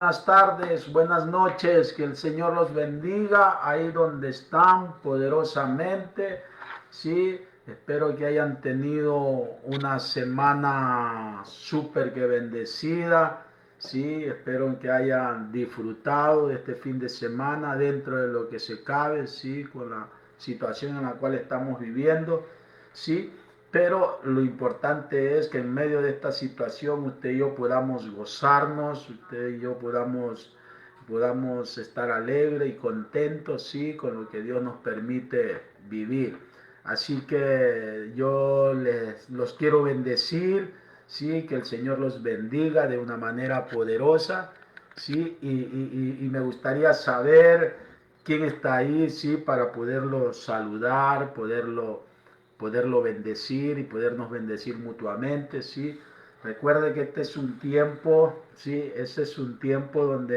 Buenas tardes, buenas noches, que el Señor los bendiga ahí donde están poderosamente. Sí, espero que hayan tenido una semana súper que bendecida. Sí, espero que hayan disfrutado de este fin de semana dentro de lo que se cabe, sí, con la situación en la cual estamos viviendo. Sí, pero lo importante es que en medio de esta situación usted y yo podamos gozarnos, usted y yo podamos estar alegres y contentos, sí, con lo que Dios nos permite vivir. Así que yo los quiero bendecir, sí, que el Señor los bendiga de una manera poderosa, sí, y me gustaría saber quién está ahí, sí, para poderlo saludar, poderlo bendecir y podernos bendecir mutuamente, ¿sí? Recuerde que este es un tiempo, ¿sí? Ese es un tiempo donde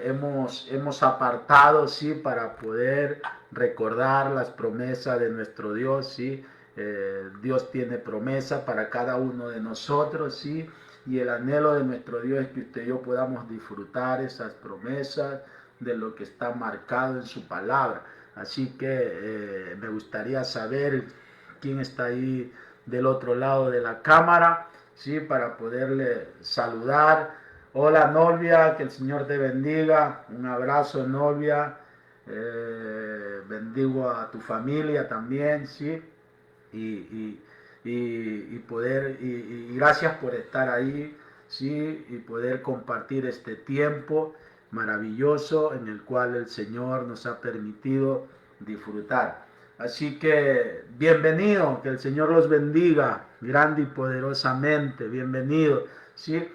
hemos apartado, ¿sí? Para poder recordar las promesas de nuestro Dios, ¿sí? Dios tiene promesa para cada uno de nosotros, ¿sí? Y el anhelo de nuestro Dios es que usted y yo podamos disfrutar esas promesas de lo que está marcado en su palabra. Así que me gustaría saber quién está ahí del otro lado de la cámara, ¿sí? Para poderle saludar. Hola Novia, que el Señor te bendiga. Un abrazo Novia. Bendigo a tu familia también, ¿sí? Y, y, y gracias por estar ahí, ¿sí? Y poder compartir este tiempo maravilloso en el cual el Señor nos ha permitido disfrutar. Así que bienvenido, que el Señor los bendiga grande y poderosamente, bienvenido, ¿sí?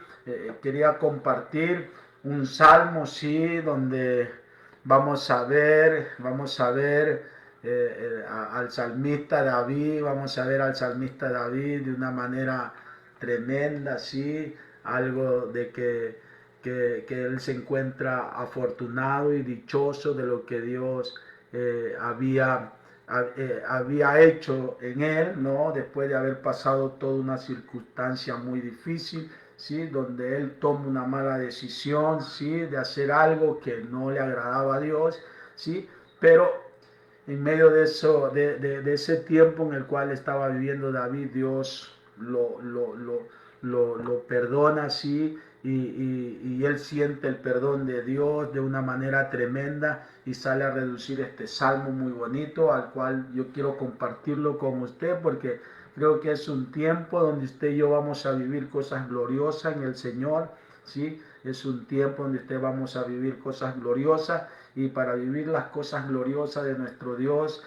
Quería compartir un salmo, sí, donde al salmista David, vamos a ver al salmista David de una manera tremenda, sí, algo de que él se encuentra afortunado y dichoso de lo que Dios había hecho en él, ¿no? Después de haber pasado toda una circunstancia muy difícil, ¿sí? Donde él toma una mala decisión, ¿sí? De hacer algo que no le agradaba a Dios, ¿sí? Pero en medio de eso, de ese tiempo en el cual estaba viviendo David, Dios lo perdona, ¿sí? Y él siente el perdón de Dios de una manera tremenda y sale a reducir este salmo muy bonito al cual yo quiero compartirlo con usted porque creo que es un tiempo donde usted y yo vamos a vivir cosas gloriosas en el Señor, ¿sí? Es un tiempo donde usted vamos a vivir cosas gloriosas y para vivir las cosas gloriosas de nuestro Dios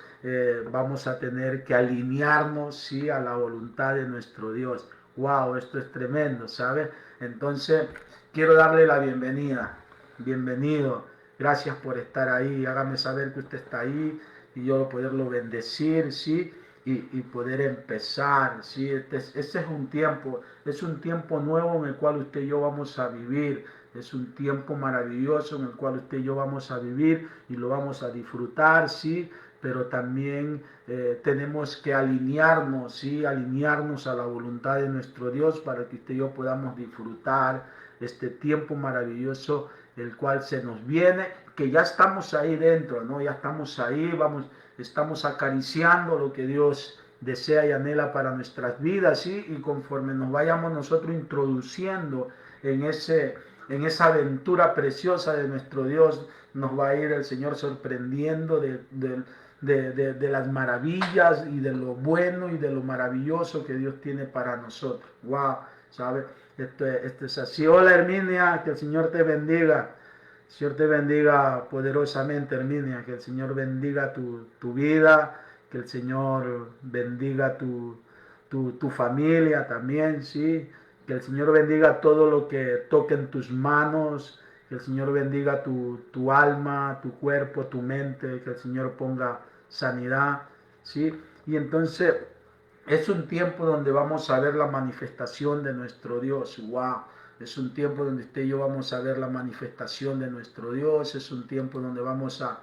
vamos a tener que alinearnos, ¿sí? A la voluntad de nuestro Dios. Wow, esto es tremendo, ¿sabe? Entonces, quiero darle la bienvenida. Bienvenido. Gracias por estar ahí. Hágame saber que usted está ahí y yo poderlo bendecir, ¿sí? Y poder empezar, ¿sí? Este es un tiempo nuevo en el cual usted y yo vamos a vivir. Es un tiempo maravilloso en el cual usted y yo vamos a vivir y lo vamos a disfrutar, ¿sí? Pero también tenemos que alinearnos, ¿sí? Alinearnos a la voluntad de nuestro Dios para que usted y yo podamos disfrutar este tiempo maravilloso el cual se nos viene, que ya estamos ahí dentro, ¿no? Ya estamos ahí, estamos acariciando lo que Dios desea y anhela para nuestras vidas, ¿sí? Y conforme nos vayamos nosotros introduciendo en esa aventura preciosa de nuestro Dios, nos va a ir el Señor sorprendiendo de las maravillas y de lo bueno y de lo maravilloso que Dios tiene para nosotros. Wow, ¿sabes? Esto es así. Hola Herminia, que el Señor te bendiga. El Señor te bendiga poderosamente, Herminia. Que el Señor bendiga tu vida, que el Señor bendiga tu familia también, ¿sí? Que el Señor bendiga todo lo que toque en tus manos, que el Señor bendiga tu alma, tu cuerpo, tu mente, que el Señor ponga sanidad, ¿sí? Y entonces es un tiempo donde vamos a ver la manifestación de nuestro Dios, wow. Es un tiempo donde usted y yo vamos a ver la manifestación de nuestro Dios, es un tiempo donde vamos a,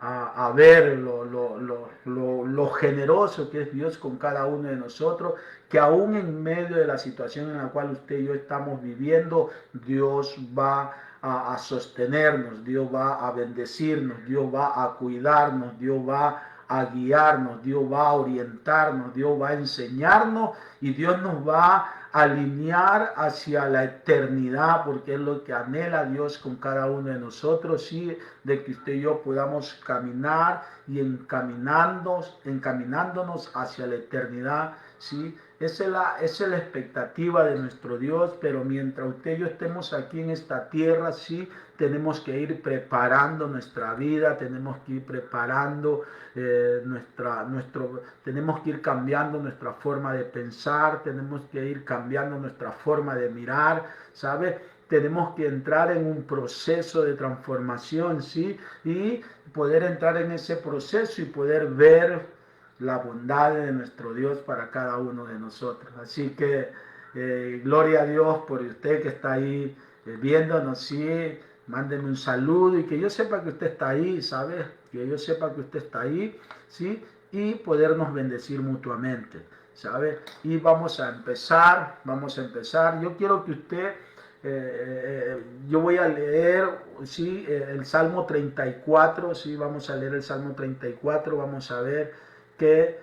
a ver lo generoso que es Dios con cada uno de nosotros, que aún en medio de la situación en la cual usted y yo estamos viviendo, Dios va a sostenernos, Dios va a bendecirnos, Dios va a cuidarnos, Dios va a guiarnos, Dios va a orientarnos, Dios va a enseñarnos y Dios nos va a alinear hacia la eternidad, porque es lo que anhela Dios con cada uno de nosotros, sí, de que usted y yo podamos caminar y encaminándonos hacia la eternidad, sí. Esa es la expectativa de nuestro Dios, pero mientras usted y yo estemos aquí en esta tierra, sí, tenemos que ir preparando nuestra vida, tenemos que ir preparando tenemos que ir cambiando nuestra forma de pensar, tenemos que ir cambiando nuestra forma de mirar, ¿sabe? Tenemos que entrar en un proceso de transformación, ¿sí? Y poder entrar en ese proceso y poder ver la bondad de nuestro Dios para cada uno de nosotros. Así que gloria a Dios por usted que está ahí viéndonos, sí, mándeme un saludo y que yo sepa que usted está ahí, ¿sabes? Que yo sepa que usted está ahí, ¿sí? Y podernos bendecir mutuamente, ¿sabes? Y vamos a empezar. Yo quiero que usted, yo voy a leer, ¿sí? El Salmo 34, ¿sí? Vamos a leer el Salmo 34, vamos a ver que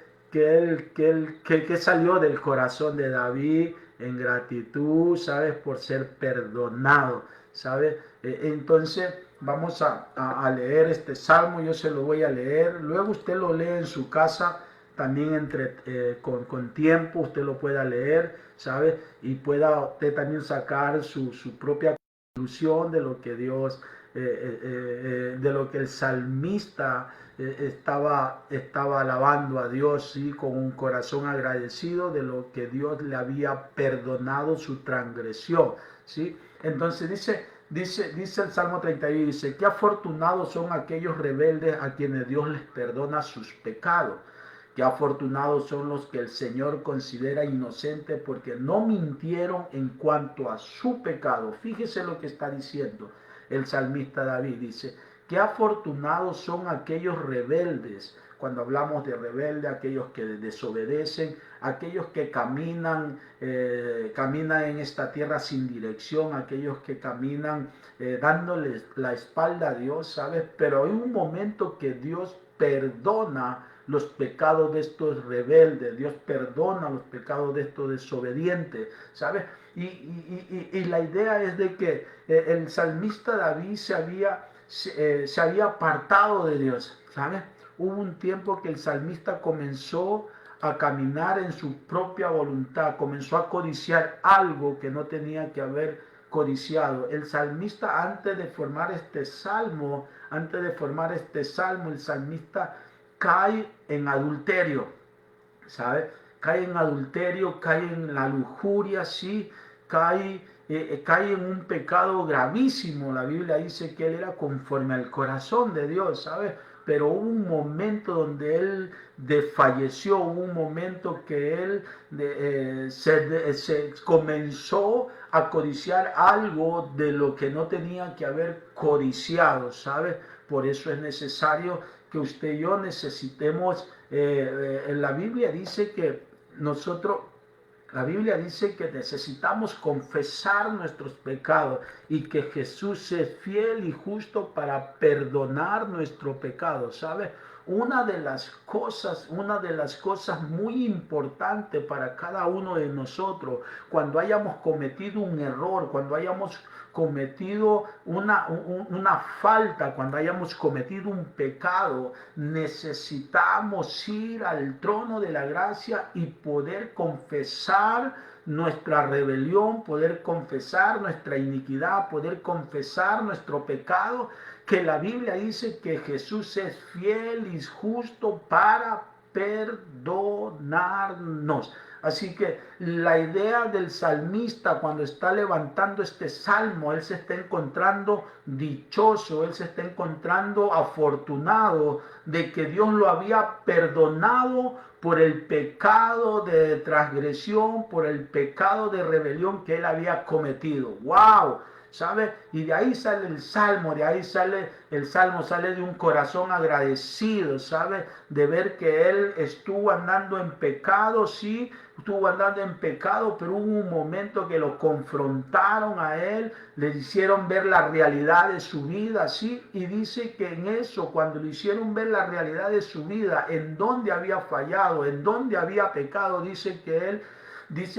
salió del corazón de David en gratitud, ¿sabes? Por ser perdonado, ¿sabes? Entonces vamos a leer este salmo, yo se lo voy a leer, luego usted lo lee en su casa, también con tiempo usted lo pueda leer, ¿sabes? Y pueda usted también sacar su propia conclusión de lo que Dios, de lo que el salmista estaba alabando a Dios, ¿sí? Con un corazón agradecido de lo que Dios le había perdonado su transgresión, ¿sí? Entonces dice el Salmo 31, dice, qué afortunados son aquellos rebeldes a quienes Dios les perdona sus pecados. Qué afortunados son los que el Señor considera inocentes porque no mintieron en cuanto a su pecado. Fíjese lo que está diciendo el salmista David. Dice, qué afortunados son aquellos rebeldes. Cuando hablamos de rebelde, aquellos que desobedecen, aquellos que caminan en esta tierra sin dirección, aquellos que caminan dándoles la espalda a Dios, ¿sabes? Pero hay un momento que Dios perdona los pecados de estos rebeldes, Dios perdona los pecados de estos desobedientes, ¿sabes? Y la idea es de que el salmista David se había apartado de Dios, ¿sabes? Hubo un tiempo que el salmista comenzó a caminar en su propia voluntad, comenzó a codiciar algo que no tenía que haber codiciado. El salmista antes de formar este salmo, el salmista cae en adulterio, ¿sabes? Cae en adulterio, cae en la lujuria, sí, cae en un pecado gravísimo. La Biblia dice que él era conforme al corazón de Dios, ¿sabes? Pero hubo un momento donde él desfalleció, hubo un momento que él se comenzó a codiciar algo de lo que no tenía que haber codiciado, ¿sabes? Por eso es necesario que usted y yo necesitemos, en la Biblia dice que necesitamos confesar nuestros pecados y que Jesús es fiel y justo para perdonar nuestro pecado, ¿sabe? Una de las cosas muy importantes para cada uno de nosotros, cuando hayamos cometido un error, cuando hayamos cometido una falta, cuando hayamos cometido un pecado, necesitamos ir al trono de la gracia y poder confesar nuestra rebelión, poder confesar nuestra iniquidad, poder confesar nuestro pecado, que la Biblia dice que Jesús es fiel y justo para perdonarnos. Así que la idea del salmista cuando está levantando este salmo, él se está encontrando dichoso, él se está encontrando afortunado de que Dios lo había perdonado por el pecado de transgresión, por el pecado de rebelión que él había cometido. ¡Wow! ¿Sabe? Y de ahí sale el salmo, de ahí sale el salmo, sale de un corazón agradecido, ¿sabe? De ver que él estuvo andando en pecado, sí, estuvo andando en pecado, pero hubo un momento que lo confrontaron a él, le hicieron ver la realidad de su vida, sí, y dice que en eso, cuando le hicieron ver la realidad de su vida, en dónde había fallado, en dónde había pecado, dice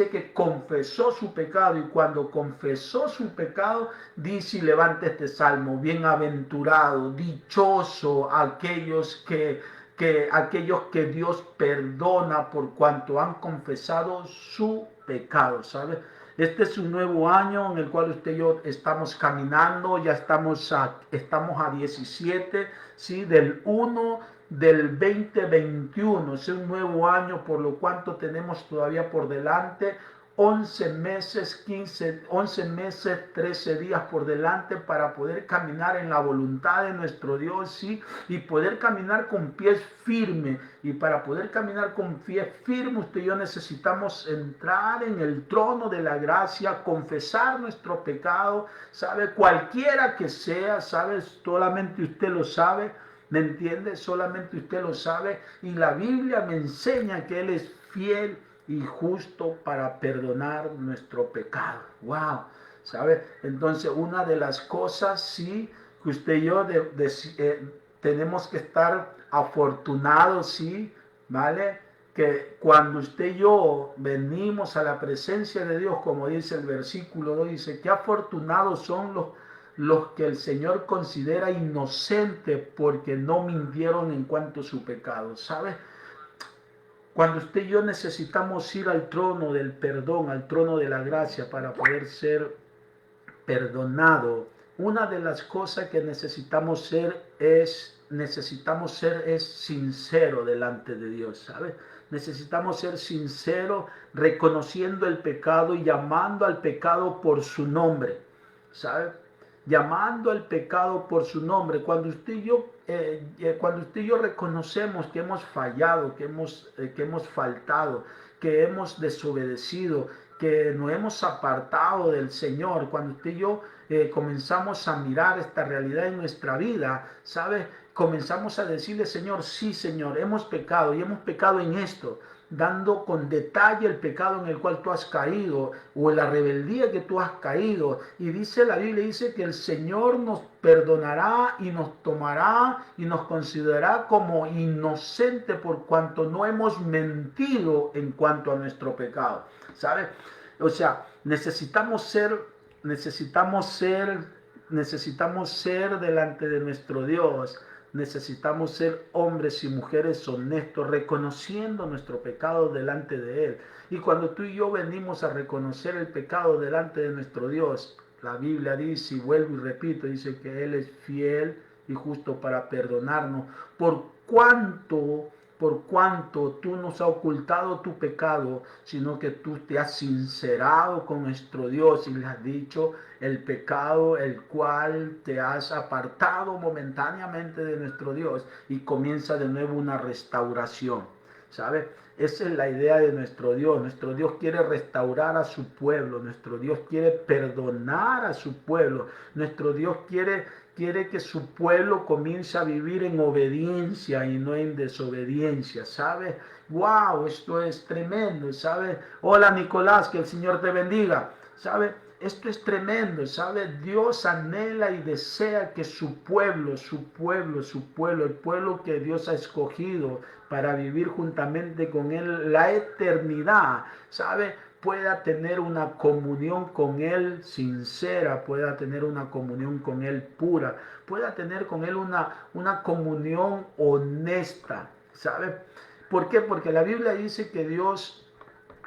que confesó su pecado, y cuando confesó su pecado, dice y levanta este salmo: bienaventurado, dichoso aquellos que Dios perdona por cuanto han confesado su pecado, ¿sabes? Este es un nuevo año en el cual usted y yo estamos caminando, ya estamos a 17, ¿sí? Del 1 del 2021, es un nuevo año, por lo cuanto tenemos todavía por delante 11 meses, 13 días por delante para poder caminar en la voluntad de nuestro Dios, ¿sí? Y poder caminar con pies firmes. Y para poder caminar con pies firmes, usted y yo necesitamos entrar en el trono de la gracia, confesar nuestro pecado, ¿sabe? Cualquiera que sea, ¿sabe? Solamente usted lo sabe, ¿me entiende? Solamente usted lo sabe. Y la Biblia me enseña que Él es fiel y justo para perdonar nuestro pecado. ¡Wow! ¿Sabe? Entonces, una de las cosas, sí, que usted y yo tenemos que estar afortunados, sí, ¿vale? Que cuando usted y yo venimos a la presencia de Dios, como dice el versículo 2, dice, qué afortunados son los que el Señor considera inocentes porque no mintieron en cuanto a su pecado, ¿sabe? Cuando usted y yo necesitamos ir al trono del perdón, al trono de la gracia para poder ser perdonado, una de las cosas que necesitamos ser es sincero delante de Dios, ¿sabe? Necesitamos ser sinceros, reconociendo el pecado y llamando al pecado por su nombre, ¿sabe? Llamando al pecado por su nombre. Cuando usted y yo reconocemos que hemos fallado, que hemos faltado, que hemos desobedecido, que nos hemos apartado del Señor, cuando usted y yo comenzamos a mirar esta realidad en nuestra vida, ¿sabe? Comenzamos a decirle, Señor, sí, Señor, hemos pecado y hemos pecado en esto, dando con detalle el pecado en el cual tú has caído o en la rebeldía que tú has caído. Y dice la Biblia, dice que el Señor nos perdonará y nos tomará y nos considerará como inocente por cuanto no hemos mentido en cuanto a nuestro pecado, ¿sabes? O sea, necesitamos ser delante de nuestro Dios. Necesitamos ser hombres y mujeres honestos, reconociendo nuestro pecado delante de Él. Y cuando tú y yo venimos a reconocer el pecado delante de nuestro Dios, la Biblia dice, y vuelvo y repito, dice que Él es fiel y justo para perdonarnos. Por cuanto tú nos has ocultado tu pecado, sino que tú te has sincerado con nuestro Dios y le has dicho el pecado el cual te has apartado momentáneamente de nuestro Dios, y comienza de nuevo una restauración, ¿sabes? Esa es la idea de nuestro Dios. Nuestro Dios quiere restaurar a su pueblo, nuestro Dios quiere perdonar a su pueblo, nuestro Dios quiere que su pueblo comience a vivir en obediencia y no en desobediencia, ¿sabes? ¡Wow! Esto es tremendo, ¿sabes? Hola Nicolás, que el Señor te bendiga, ¿sabes? Esto es tremendo, ¿sabes? Dios anhela y desea que su pueblo, el pueblo que Dios ha escogido para vivir juntamente con Él la eternidad, ¿sabes? Pueda tener una comunión con Él sincera, pueda tener una comunión con Él pura, pueda tener con Él una comunión honesta, ¿sabe? ¿Por qué? Porque la Biblia dice que Dios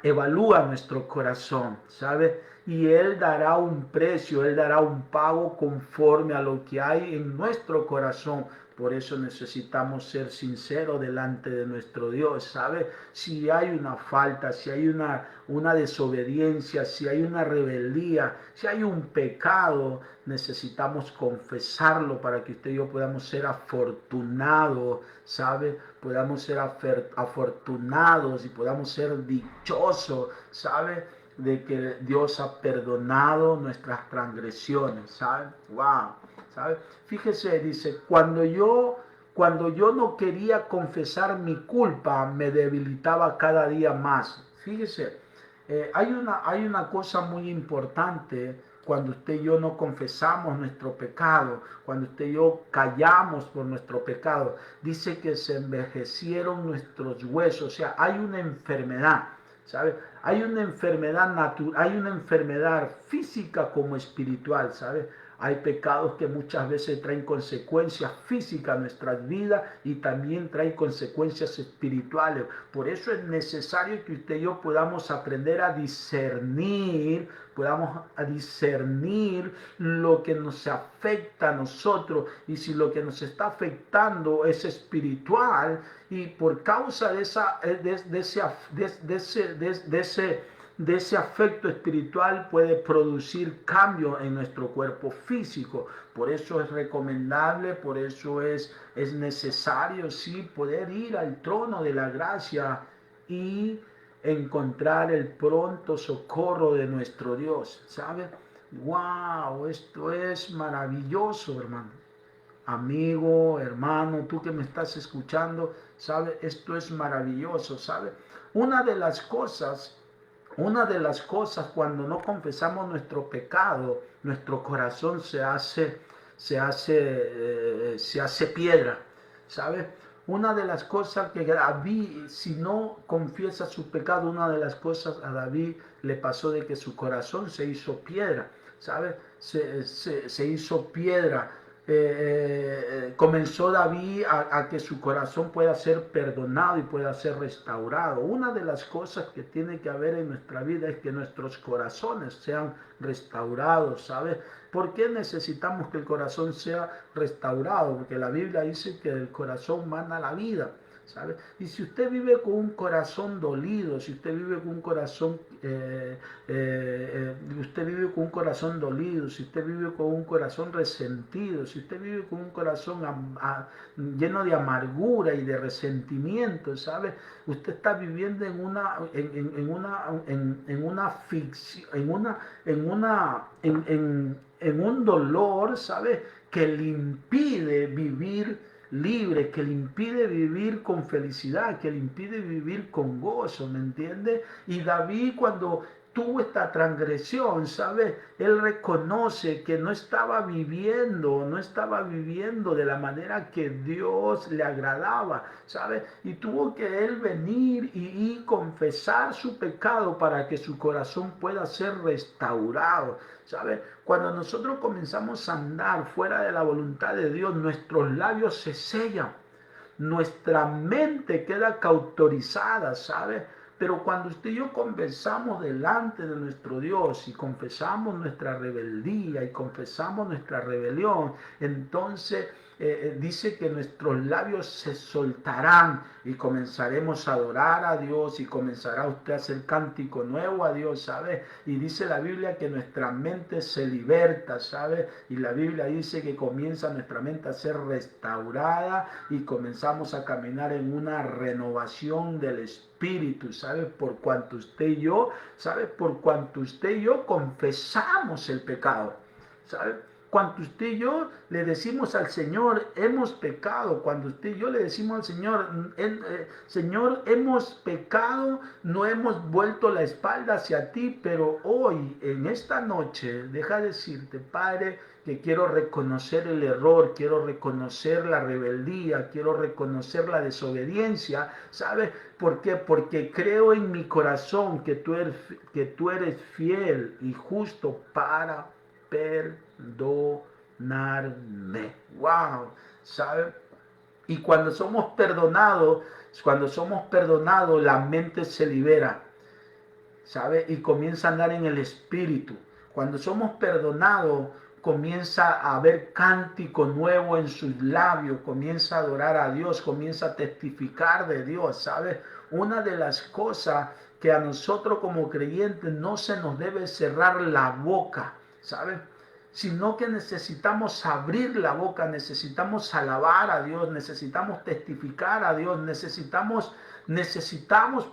evalúa nuestro corazón, ¿sabe? Y Él dará un precio, Él dará un pago conforme a lo que hay en nuestro corazón, Por eso necesitamos ser sinceros delante de nuestro Dios, ¿sabe? Si hay una falta, si hay una desobediencia, si hay una rebeldía, si hay un pecado, necesitamos confesarlo para que usted y yo podamos ser afortunados, ¿sabe? Podamos ser afortunados y podamos ser dichosos, ¿sabe? De que Dios ha perdonado nuestras transgresiones, ¿sabe? Wow, ¿sabe? Fíjese, dice, cuando yo no quería confesar mi culpa, me debilitaba cada día más. Fíjese, hay una cosa muy importante cuando usted y yo no confesamos nuestro pecado, cuando usted y yo callamos por nuestro pecado. Dice que se envejecieron nuestros huesos, o sea, hay una enfermedad, ¿sabe? Hay una enfermedad natural, hay una enfermedad física como espiritual, ¿sabe? Hay pecados que muchas veces traen consecuencias físicas a nuestras vidas y también traen consecuencias espirituales. Por eso es necesario que usted y yo podamos aprender a discernir, lo que nos afecta a nosotros, y si lo que nos está afectando es espiritual y por causa de ese afecto espiritual puede producir cambio en nuestro cuerpo físico. Por eso es recomendable, por eso es necesario, sí, poder ir al trono de la gracia y encontrar el pronto socorro de nuestro Dios, ¿sabe? ¡Wow! Esto es maravilloso, hermano. Amigo, hermano, tú que me estás escuchando, ¿sabe? Esto es maravilloso, ¿sabe? Una de las cosas cuando no confesamos nuestro pecado, nuestro corazón se hace piedra, ¿sabes? Una de las cosas que David, si no confiesa su pecado, una de las cosas a David le pasó de que su corazón se hizo piedra, ¿sabes? Se hizo piedra. Comenzó David a que su corazón pueda ser perdonado y pueda ser restaurado. Una de las cosas que tiene que haber en nuestra vida es que nuestros corazones sean restaurados, ¿sabes? ¿Por qué necesitamos que el corazón sea restaurado? Porque la Biblia dice que del corazón mana la vida, ¿sabe? Y si usted vive con un corazón dolido, si usted vive con un corazón, dolido, si usted vive con un corazón resentido, si usted vive con un corazón lleno de amargura y de resentimiento, ¿sabe? Usted está viviendo en un dolor, ¿sabe? Que le impide vivir libre, que le impide vivir con felicidad, que le impide vivir con gozo, ¿me entiende? Y David, cuando tuvo esta transgresión, ¿sabe? Él reconoce que no estaba viviendo de la manera que Dios le agradaba, ¿sabe? Y tuvo que él venir y confesar su pecado para que su corazón pueda ser restaurado, ¿sabe? Cuando nosotros comenzamos a andar fuera de la voluntad de Dios, nuestros labios se sellan, nuestra mente queda cauterizada, ¿sabe? Pero cuando usted y yo confesamos delante de nuestro Dios y confesamos nuestra rebeldía y confesamos nuestra rebelión, entonces dice que nuestros labios se soltarán y comenzaremos a adorar a Dios y comenzará usted a hacer cántico nuevo a Dios, ¿sabe? Y dice la Biblia que nuestra mente se liberta, ¿sabe? Y la Biblia dice que comienza nuestra mente a ser restaurada y comenzamos a caminar en una renovación del Espíritu, ¿sabe? Por cuanto usted y yo, ¿sabe? Por cuanto usted y yo confesamos el pecado, ¿sabe? Cuando usted y yo le decimos al Señor, hemos pecado, cuando usted y yo le decimos al Señor, Señor, hemos pecado, no hemos vuelto la espalda hacia ti, pero hoy, en esta noche, deja decirte, Padre, que quiero reconocer el error, quiero reconocer la rebeldía, quiero reconocer la desobediencia, ¿sabes? ¿Por qué? Porque creo en mi corazón que tú eres fiel y justo para perdonarme. Wow, ¿sabe? Y cuando somos perdonados, la mente se libera, ¿sabe? Y comienza a andar en el Espíritu. Cuando somos perdonados, comienza a haber cántico nuevo en sus labios, comienza a adorar a Dios, comienza a testificar de Dios, ¿sabes? Una de las cosas que a nosotros como creyentes no se nos debe cerrar la boca, ¿sabes? Sino que necesitamos abrir la boca, necesitamos alabar a Dios, necesitamos testificar a Dios, necesitamos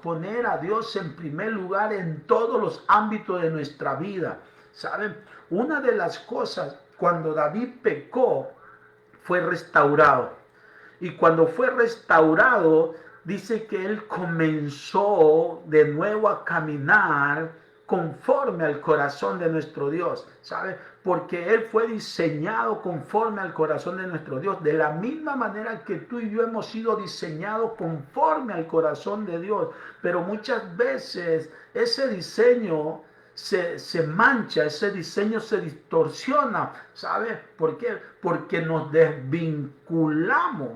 poner a Dios en primer lugar en todos los ámbitos de nuestra vida, ¿saben? Una de las cosas, cuando David pecó, fue restaurado. Y cuando fue restaurado, dice que él comenzó de nuevo a caminar conforme al corazón de nuestro Dios, ¿sabe? Porque él fue diseñado conforme al corazón de nuestro Dios, de la misma manera que tú y yo hemos sido diseñados conforme al corazón de Dios. Pero muchas veces ese diseño se mancha, ese diseño se distorsiona, ¿sabes? ¿Por qué? Porque nos desvinculamos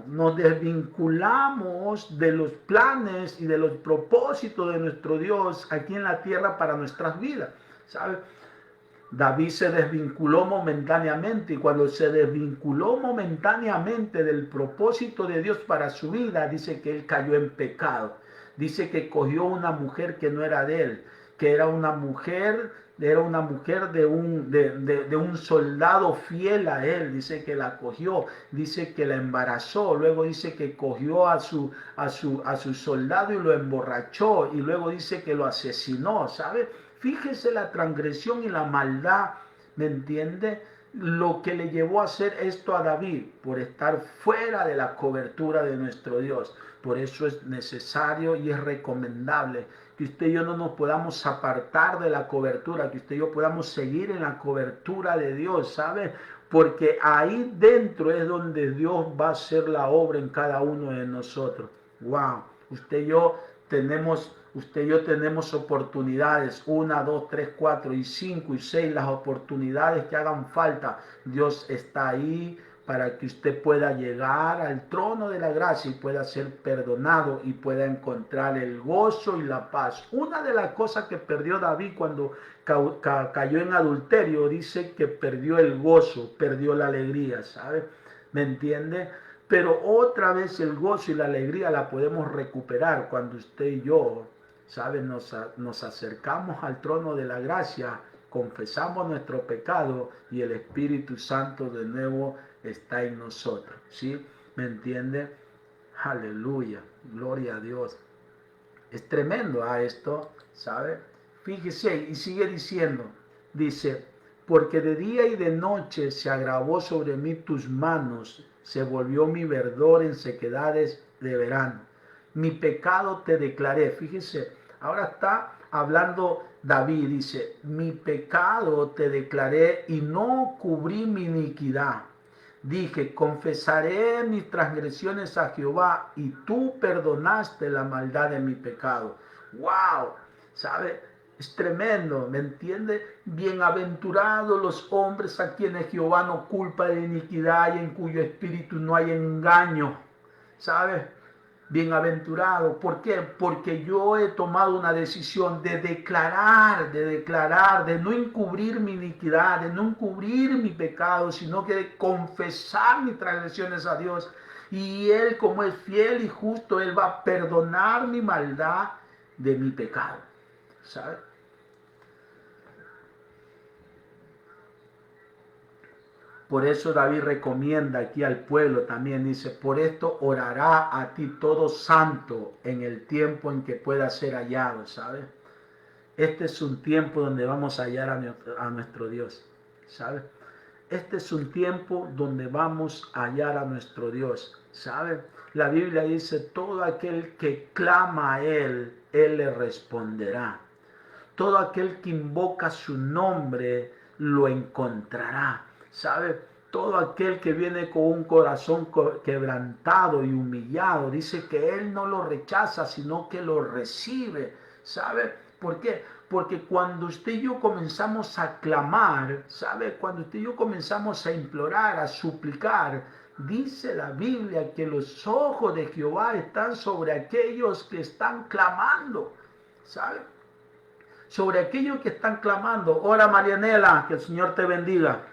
de los planes y de los propósitos de nuestro Dios aquí en la tierra para nuestras vidas, ¿sabes? David se desvinculó momentáneamente y cuando se desvinculó momentáneamente del propósito de Dios para su vida, dice que él cayó en pecado. Dice que cogió una mujer que no era de él, que era una mujer de un soldado fiel a él. Dice que la cogió, dice que la embarazó, luego dice que cogió a su soldado y lo emborrachó y luego dice que lo asesinó, ¿sabe? Fíjese la transgresión y la maldad, ¿me entiende? Lo que le llevó a hacer esto a David, por estar fuera de la cobertura de nuestro Dios. Por eso es necesario y es recomendable que usted y yo no nos podamos apartar de la cobertura, que usted y yo podamos seguir en la cobertura de Dios, ¿sabe? Porque ahí dentro es donde Dios va a hacer la obra en cada uno de nosotros. Wow, usted y yo tenemos oportunidades, 1, 2, 3, 4 y 5 y 6, las oportunidades que hagan falta. Dios está ahí para que usted pueda llegar al trono de la gracia y pueda ser perdonado y pueda encontrar el gozo y la paz. Una de las cosas que perdió David cuando cayó en adulterio, dice que perdió el gozo, perdió la alegría, ¿sabe? ¿Me entiende? Pero otra vez el gozo y la alegría la podemos recuperar cuando usted y yo, ¿sabe? Nos acercamos al trono de la gracia, confesamos nuestro pecado y el Espíritu Santo de nuevo está en nosotros, ¿sí? ¿Me entiende? Aleluya, gloria a Dios. Es tremendo esto, ¿sabe? Fíjese y sigue diciendo, dice, porque de día y de noche se agravó sobre mí tus manos, se volvió mi verdor en sequedades de verano. Mi pecado te declaré. Fíjese, ahora está hablando David, dice, mi pecado te declaré y no cubrí mi iniquidad. Dije, confesaré mis transgresiones a Jehová y tú perdonaste la maldad de mi pecado. ¡Wow! ¿Sabe? Es tremendo, ¿me entiende? Bienaventurados los hombres a quienes Jehová no culpa de iniquidad y en cuyo espíritu no hay engaño. ¿Sabe? Bienaventurado. ¿Por qué? Porque yo he tomado una decisión de declarar, de no encubrir mi iniquidad, de no encubrir mi pecado, sino que de confesar mis transgresiones a Dios. Y Él, como es fiel y justo, Él va a perdonar mi maldad de mi pecado. ¿Sabe? Por eso David recomienda aquí al pueblo también, dice, por esto orará a ti todo santo en el tiempo en que pueda ser hallado, ¿sabes? Este es un tiempo donde vamos a hallar a nuestro Dios, ¿sabes? Este es un tiempo donde vamos a hallar a nuestro Dios, ¿sabes? La Biblia dice, todo aquel que clama a Él, Él le responderá. Todo aquel que invoca su nombre, lo encontrará. ¿Sabe? Todo aquel que viene con un corazón quebrantado y humillado, dice que Él no lo rechaza, sino que lo recibe. ¿Sabe? ¿Por qué? Porque cuando usted y yo comenzamos a clamar, ¿sabe? Cuando usted y yo comenzamos a implorar, a suplicar, dice la Biblia que los ojos de Jehová están sobre aquellos que están clamando. ¿Sabe? Sobre aquellos que están clamando. Hola Marianela, que el Señor te bendiga.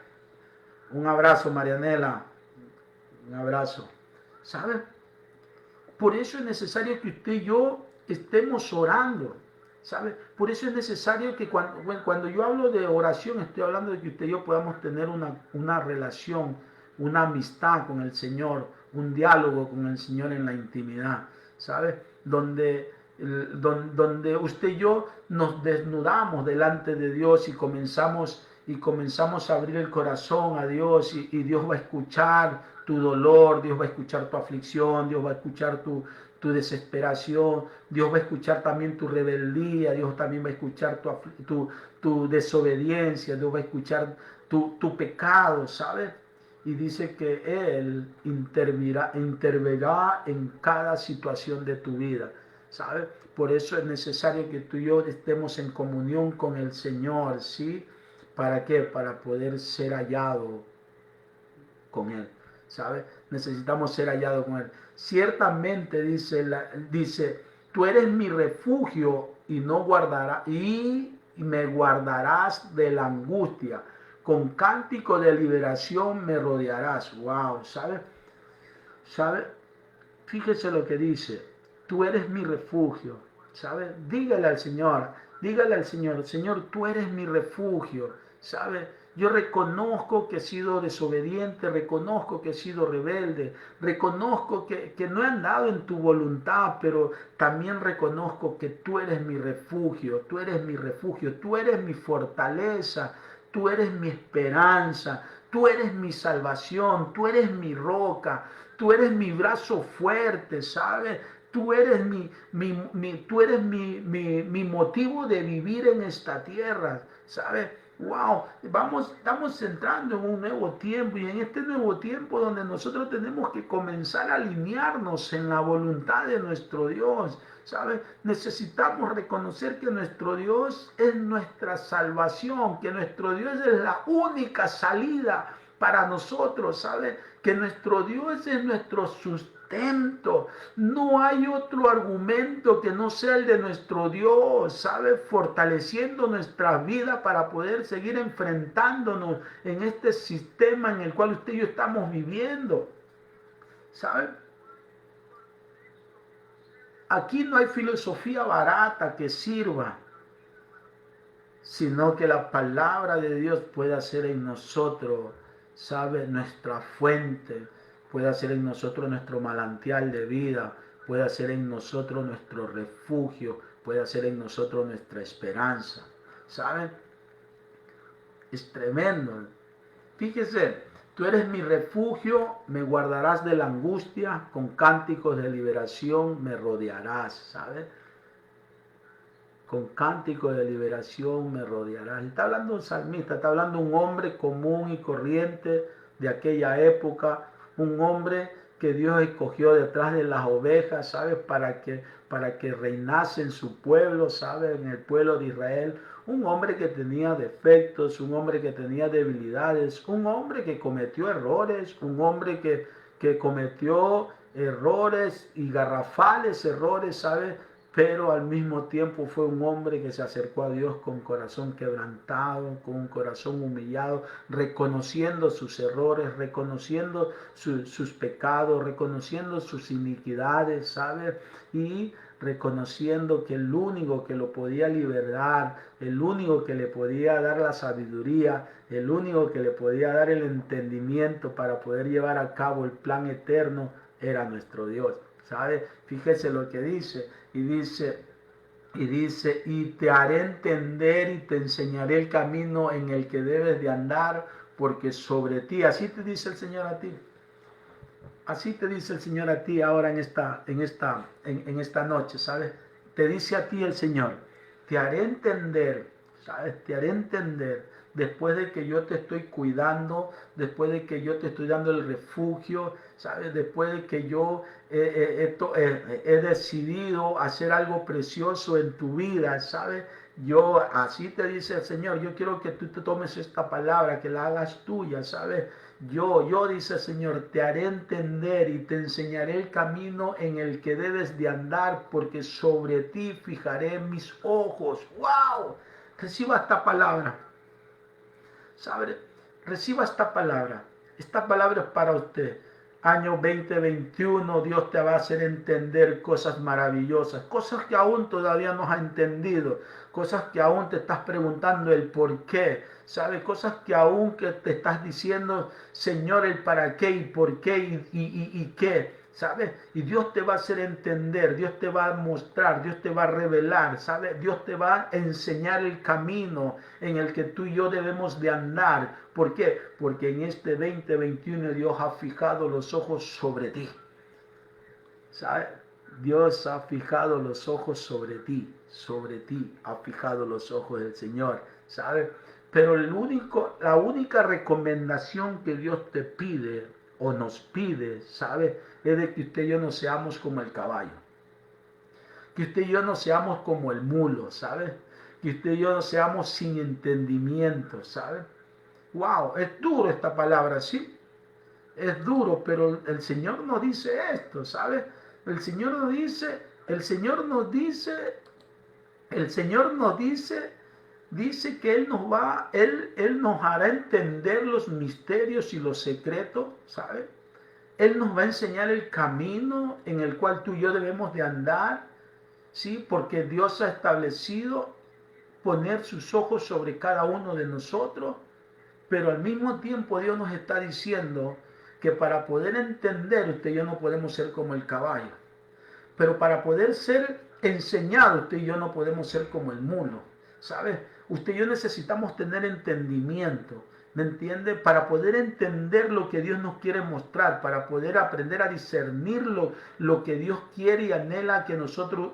Un abrazo, Marianela. Un abrazo. ¿Sabes? Por eso es necesario que usted y yo estemos orando. ¿Sabe? Por eso es necesario que cuando yo hablo de oración, estoy hablando de que usted y yo podamos tener una relación, una amistad con el Señor, un diálogo con el Señor en la intimidad, ¿sabe? Donde usted y yo nos desnudamos delante de Dios y comenzamos a abrir el corazón a Dios y Dios va a escuchar tu dolor, Dios va a escuchar tu aflicción, Dios va a escuchar tu desesperación, Dios va a escuchar también tu rebeldía, Dios también va a escuchar tu desobediencia, Dios va a escuchar tu pecado, ¿sabes? Y dice que Él intervirá en cada situación de tu vida, ¿sabes? Por eso es necesario que tú y yo estemos en comunión con el Señor, ¿sí? ¿Para qué? Para poder ser hallado con Él, ¿sabes? Necesitamos ser hallados con Él. Ciertamente dice, tú eres mi refugio y no guardará, y me guardarás de la angustia. Con cántico de liberación me rodearás. Wow, ¿sabes? ¿Sabes? Fíjese lo que dice. Tú eres mi refugio, ¿sabes? Dígale al Señor, Señor, tú eres mi refugio, ¿sabes? Yo reconozco que he sido desobediente, reconozco que he sido rebelde, reconozco que no he andado en tu voluntad, pero también reconozco que tú eres mi refugio, tú eres mi refugio, tú eres mi fortaleza, tú eres mi esperanza, tú eres mi salvación, tú eres mi roca, tú eres mi brazo fuerte, ¿sabes? Tú eres mi motivo de vivir en esta tierra, ¿sabes? Wow, estamos entrando en un nuevo tiempo y en este nuevo tiempo donde nosotros tenemos que comenzar a alinearnos en la voluntad de nuestro Dios, ¿sabes? Necesitamos reconocer que nuestro Dios es nuestra salvación, que nuestro Dios es la única salida para nosotros, ¿sabes? Que nuestro Dios es nuestro sustento. No hay otro argumento que no sea el de nuestro Dios, ¿sabes? Fortaleciendo nuestra vida para poder seguir enfrentándonos en este sistema en el cual usted y yo estamos viviendo, ¿sabes? Aquí no hay filosofía barata que sirva, sino que la palabra de Dios pueda ser en nosotros, ¿sabe? Nuestra fuente, pueda ser en nosotros nuestro manantial de vida, pueda ser en nosotros nuestro refugio, pueda ser en nosotros nuestra esperanza, ¿saben? Es tremendo. Fíjese, tú eres mi refugio, me guardarás de la angustia, con cánticos de liberación me rodearás, ¿sabes? Con cántico de liberación me rodearás. Está hablando un salmista, está hablando un hombre común y corriente de aquella época, un hombre que Dios escogió detrás de las ovejas, ¿sabes? Para que reinase en su pueblo, ¿sabes? En el pueblo de Israel. Un hombre que tenía defectos, un hombre que tenía debilidades, un hombre que cometió errores, un hombre que cometió errores y garrafales errores, ¿sabes? Pero al mismo tiempo fue un hombre que se acercó a Dios con corazón quebrantado, con un corazón humillado, reconociendo sus errores, reconociendo sus pecados, reconociendo sus iniquidades, ¿sabes? Y reconociendo que el único que lo podía liberar, el único que le podía dar la sabiduría, el único que le podía dar el entendimiento para poder llevar a cabo el plan eterno era nuestro Dios, ¿sabe? Fíjese lo que dice, y te haré entender y te enseñaré el camino en el que debes de andar, porque sobre ti, así te dice el Señor a ti, así te dice el Señor a ti ahora en esta noche, ¿sabes? Te dice a ti el Señor, te haré entender, ¿sabes? Te haré entender después de que yo te estoy cuidando, después de que yo te estoy dando el refugio, ¿sabes? Después de que yo he decidido hacer algo precioso en tu vida, ¿sabes? Yo, así te dice el Señor, yo quiero que tú te tomes esta palabra, que la hagas tuya, ¿sabes? Yo, dice el Señor, te haré entender y te enseñaré el camino en el que debes de andar, porque sobre ti fijaré mis ojos. ¡Wow! Reciba esta palabra. ¿Sabe? reciba esta palabra. Esta palabra es para usted. Año 2021, Dios te va a hacer entender cosas maravillosas, cosas que aún todavía no has entendido, cosas que aún te estás preguntando el por qué, ¿sabes? Cosas que aún que te estás diciendo, Señor, el para qué y por qué y qué, ¿sabes? Y Dios te va a hacer entender, Dios te va a mostrar, Dios te va a revelar, ¿sabes? Dios te va a enseñar el camino en el que tú y yo debemos de andar. ¿Por qué? Porque en este 2021 Dios ha fijado los ojos sobre ti, ¿sabes? Dios ha fijado los ojos sobre ti ha fijado los ojos del Señor, ¿sabes? Pero la única recomendación que Dios te pide o nos pide, ¿sabes? Es de que usted y yo no seamos como el caballo, que usted y yo no seamos como el mulo, ¿sabes? Que usted y yo no seamos sin entendimiento, ¿sabes? Wow, es duro esta palabra, ¿sí? Es duro, pero el Señor nos dice esto, ¿sabes? El Señor nos dice, el Señor nos dice, el Señor nos dice que Él nos hará entender los misterios y los secretos, ¿sabes? Él nos va a enseñar el camino en el cual tú y yo debemos de andar, ¿sí? Porque Dios ha establecido poner sus ojos sobre cada uno de nosotros, pero al mismo tiempo Dios nos está diciendo que para poder entender usted y yo no podemos ser como el caballo, pero para poder ser enseñado usted y yo no podemos ser como el mulo, ¿sabes? Usted y yo necesitamos tener entendimiento, ¿me entiende? Para poder entender lo que Dios nos quiere mostrar, para poder aprender a discernir lo que Dios quiere y anhela que nosotros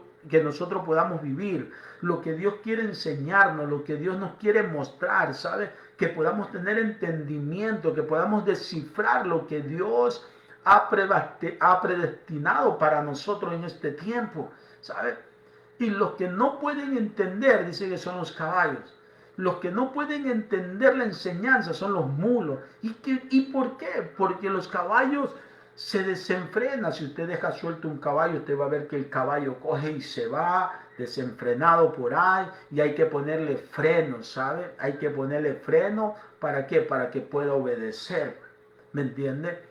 podamos vivir, lo que Dios quiere enseñarnos, lo que Dios nos quiere mostrar, ¿sabes? Que podamos tener entendimiento, que podamos descifrar lo que Dios ha predestinado para nosotros en este tiempo, ¿sabes? Y los que no pueden entender, dice que son los caballos. Los que no pueden entender la enseñanza son los mulos. ¿Y por qué? Porque los caballos se desenfrenan. Si usted deja suelto un caballo, usted va a ver que el caballo coge y se va desenfrenado por ahí, y hay que ponerle freno, ¿sabe? Hay que ponerle freno, ¿para qué? Para que pueda obedecer, ¿me entiende?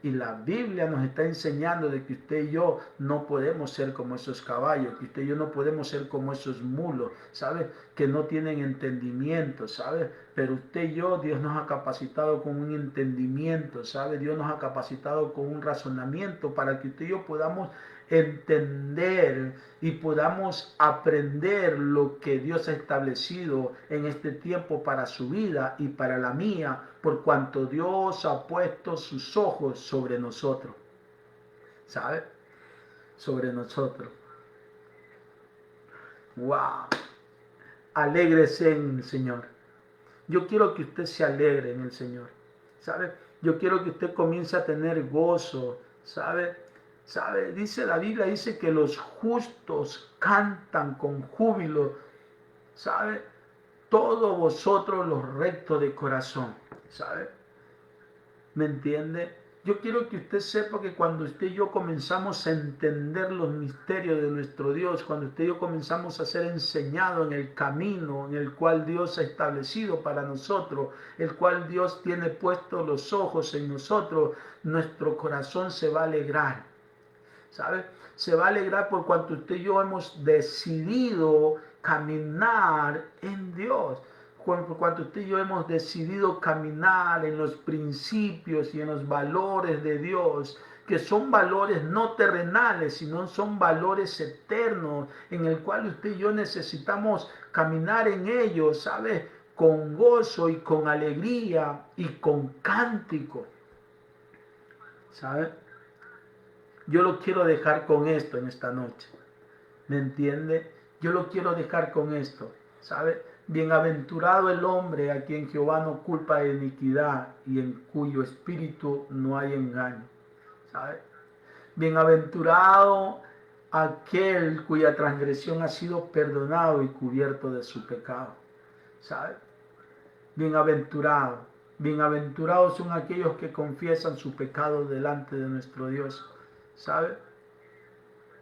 Y la Biblia nos está enseñando de que usted y yo no podemos ser como esos caballos, que usted y yo no podemos ser como esos mulos, ¿sabe? Que no tienen entendimiento, ¿sabe? Pero usted y yo, Dios nos ha capacitado con un entendimiento, ¿sabe? Dios nos ha capacitado con un razonamiento para que usted y yo podamos entender y podamos aprender lo que Dios ha establecido en este tiempo para su vida y para la mía, por cuanto Dios ha puesto sus ojos sobre nosotros, ¿sabe? Sobre nosotros. ¡Wow! Alégrese en el Señor. Yo quiero que usted se alegre en el Señor, ¿sabe? Yo quiero que usted comience a tener gozo, ¿sabe? ¿Sabe? Dice la Biblia, dice que los justos cantan con júbilo, ¿sabe? Todos vosotros los rectos de corazón, ¿sabe? ¿Me entiende? Yo quiero que usted sepa que cuando usted y yo comenzamos a entender los misterios de nuestro Dios, cuando usted y yo comenzamos a ser enseñados en el camino en el cual Dios ha establecido para nosotros, el cual Dios tiene puestos los ojos en nosotros, nuestro corazón se va a alegrar, ¿sabe? Se va a alegrar por cuanto usted y yo hemos decidido caminar en Dios. Por cuanto usted y yo hemos decidido caminar en los principios y en los valores de Dios, que son valores no terrenales, sino son valores eternos, en el cual usted y yo necesitamos caminar en ellos, ¿sabes? Con gozo y con alegría y con cántico, ¿sabes? Yo lo quiero dejar con esto en esta noche, ¿me entiende? Yo lo quiero dejar con esto, ¿sabe? Bienaventurado el hombre a quien Jehová no culpa de iniquidad y en cuyo espíritu no hay engaño, ¿sabe? Bienaventurado aquel cuya transgresión ha sido perdonado y cubierto de su pecado, ¿sabe? Bienaventurado. Bienaventurados son aquellos que confiesan su pecado delante de nuestro Dios, ¿sabe?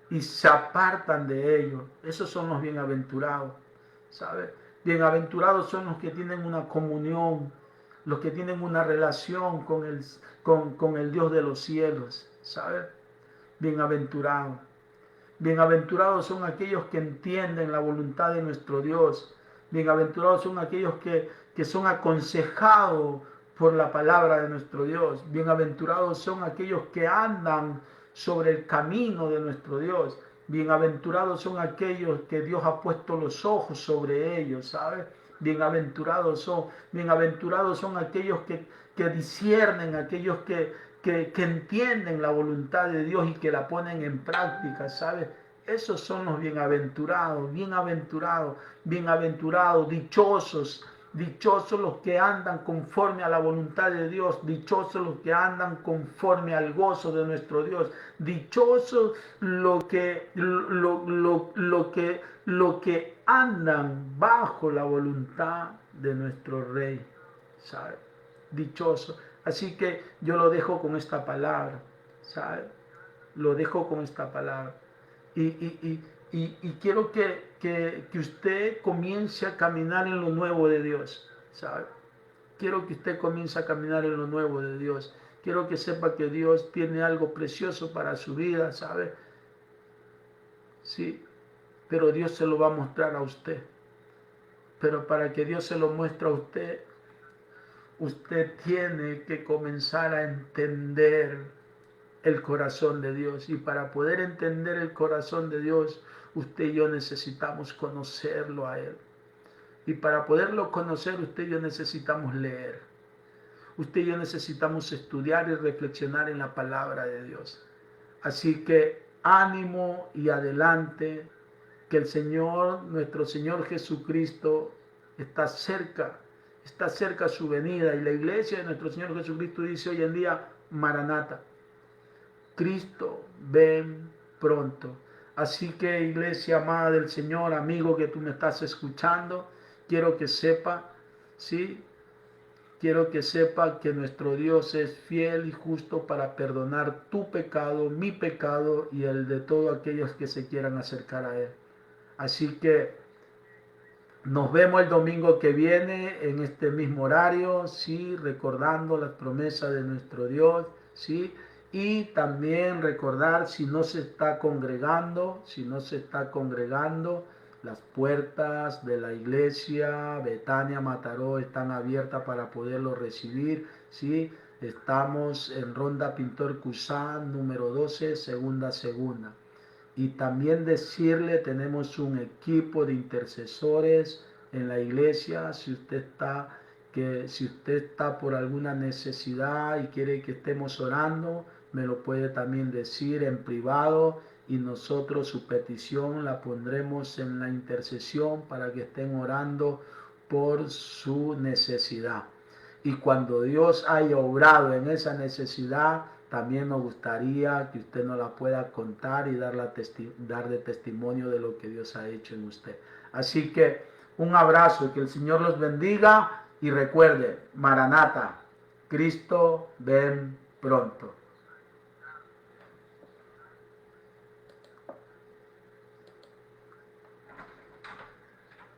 Y se apartan de ellos. Esos son los bienaventurados, ¿sabe? Bienaventurados son los que tienen una comunión los que tienen una relación con el Dios de los cielos, ¿sabes? Bienaventurados. Bienaventurados son aquellos que entienden la voluntad de nuestro Dios. Bienaventurados son aquellos que son aconsejados por la palabra de nuestro Dios. Bienaventurados son aquellos que andan sobre el camino de nuestro Dios. Bienaventurados son aquellos que Dios ha puesto los ojos sobre ellos, ¿sabes? Bienaventurados son aquellos que disciernen, aquellos que entienden la voluntad de Dios y que la ponen en práctica, ¿sabes? Esos son los bienaventurados, bienaventurados, bienaventurados, dichosos. Dichosos los que andan conforme a la voluntad de Dios, dichosos los que andan conforme al gozo de nuestro Dios, dichosos los que andan bajo la voluntad de nuestro Rey, ¿sabe? Dichosos. Así que yo lo dejo con esta palabra, ¿sabe? Lo dejo con esta palabra. Y quiero que usted comience a caminar en lo nuevo de Dios, ¿sabe? Quiero que usted comience a caminar en lo nuevo de Dios. Quiero que sepa que Dios tiene algo precioso para su vida, ¿sabe? Sí, pero Dios se lo va a mostrar a usted. Pero para que Dios se lo muestre a usted, usted tiene que comenzar a entender el corazón de Dios. Y para poder entender el corazón de Dios, usted y yo necesitamos conocerlo a Él. Y para poderlo conocer, usted y yo necesitamos leer. Usted y yo necesitamos estudiar y reflexionar en la palabra de Dios. Así que ánimo y adelante, que el Señor, nuestro Señor Jesucristo, está cerca su venida. Y la iglesia de nuestro Señor Jesucristo dice hoy en día, Maranata. Cristo, ven pronto. Así que, iglesia amada del Señor, amigo que tú me estás escuchando, quiero que sepa, ¿sí? Quiero que sepa que nuestro Dios es fiel y justo para perdonar tu pecado, mi pecado y el de todos aquellos que se quieran acercar a Él. Así que nos vemos el domingo que viene en este mismo horario, ¿sí? Recordando las promesas de nuestro Dios, ¿sí? Y también recordar, si no se está congregando, las puertas de la iglesia Betania Mataró están abiertas para poderlo recibir, ¿sí? Estamos en Ronda Pintor Cusán, número 12, segunda. Y también decirle, tenemos un equipo de intercesores en la iglesia. Si usted está por alguna necesidad y quiere que estemos orando, me lo puede también decir en privado y nosotros su petición la pondremos en la intercesión para que estén orando por su necesidad. Y cuando Dios haya obrado en esa necesidad, también nos gustaría que usted nos la pueda contar y dar de testimonio de lo que Dios ha hecho en usted. Así que un abrazo, que el Señor los bendiga y recuerde, Maranata, Cristo ven pronto.